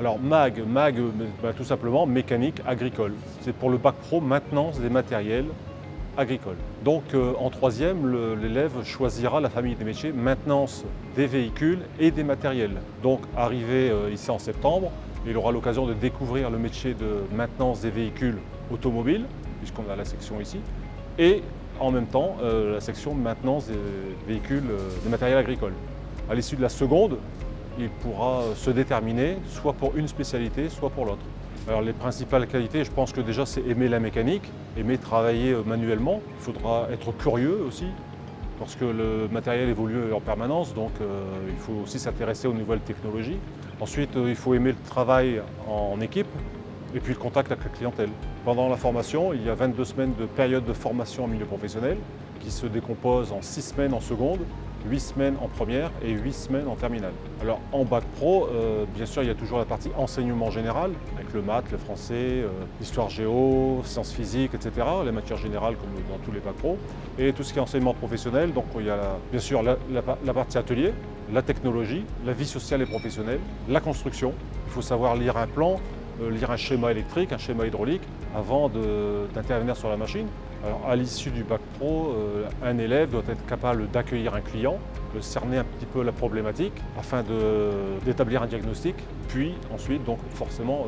Alors MAG, tout simplement mécanique agricole. C'est pour le bac pro maintenance des matériels agricoles. Donc en troisième, l'élève choisira la famille des métiers maintenance des véhicules et des matériels. Donc arrivé ici en septembre, il aura l'occasion de découvrir le métier de maintenance des véhicules automobiles, puisqu'on a la section ici, et en même temps la section maintenance des véhicules, des matériels agricoles. À l'issue de la seconde, il pourra se déterminer soit pour une spécialité, soit pour l'autre. Alors les principales qualités, je pense que déjà c'est aimer la mécanique, aimer travailler manuellement. Il faudra être curieux aussi, parce que le matériel évolue en permanence, donc il faut aussi s'intéresser aux nouvelles technologies. Ensuite, il faut aimer le travail en équipe, et puis le contact avec la clientèle. Pendant la formation, il y a 22 semaines de période de formation en milieu professionnel, qui se décompose en 6 semaines en seconde, 8 semaines en première et 8 semaines en terminale. Alors en bac pro, bien sûr, il y a toujours la partie enseignement général, avec le maths, le français, l'histoire géo, sciences physiques, etc., les matières générales comme dans tous les bacs pro. Et tout ce qui est enseignement professionnel, donc il y a bien sûr la partie atelier, la technologie, la vie sociale et professionnelle, la construction. Il faut savoir lire un plan, lire un schéma électrique, un schéma hydraulique, avant d'intervenir sur la machine. Alors, à l'issue du bac pro, un élève doit être capable d'accueillir un client, de cerner un petit peu la problématique afin d'établir un diagnostic, puis ensuite donc forcément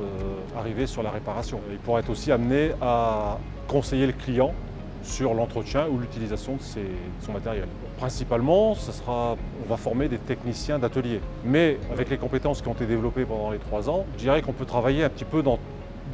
arriver sur la réparation. Il pourra être aussi amené à conseiller le client sur l'entretien ou l'utilisation de son matériel. Principalement, on va former des techniciens d'atelier. Mais avec les compétences qui ont été développées pendant les 3 ans, je dirais qu'on peut travailler un petit peu dans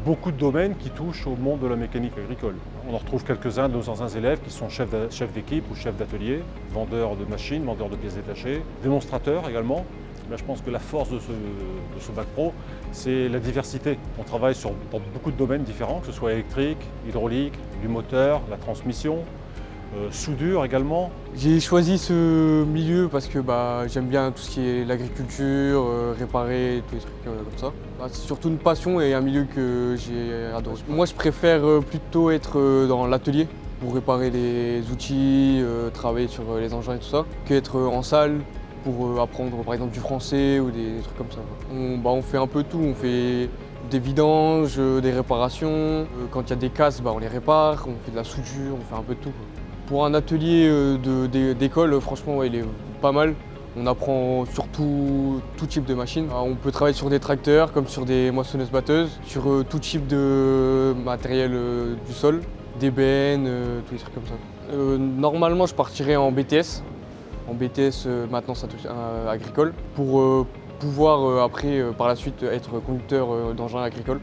beaucoup de domaines qui touchent au monde de la mécanique agricole. On en retrouve quelques-uns de nos anciens élèves qui sont chefs d'équipe ou chefs d'atelier, vendeurs de machines, vendeurs de pièces détachées, démonstrateurs également. Là, je pense que la force de ce bac pro, c'est la diversité. On travaille dans beaucoup de domaines différents, que ce soit électrique, hydraulique, du moteur, la transmission, soudure également. J'ai choisi ce milieu parce que j'aime bien tout ce qui est l'agriculture, réparer, tous les trucs comme ça. C'est surtout une passion et un milieu que j'ai adoré. Moi, je préfère plutôt être dans l'atelier pour réparer les outils, travailler sur les engins et tout ça, qu'être en salle pour apprendre par exemple du français ou des trucs comme ça. On fait un peu tout, on fait des vidanges, des réparations. Quand il y a des casses, on les répare, on fait de la soudure, on fait un peu de tout. Pour un atelier d'école, franchement, il est pas mal. On apprend sur tout type de machines. On peut travailler sur des tracteurs comme sur des moissonneuses-batteuses, sur tout type de matériel du sol, des bennes, tous les trucs comme ça. Normalement, je partirai en BTS maintenance agricole, pour pouvoir après, par la suite, être conducteur d'engins agricoles.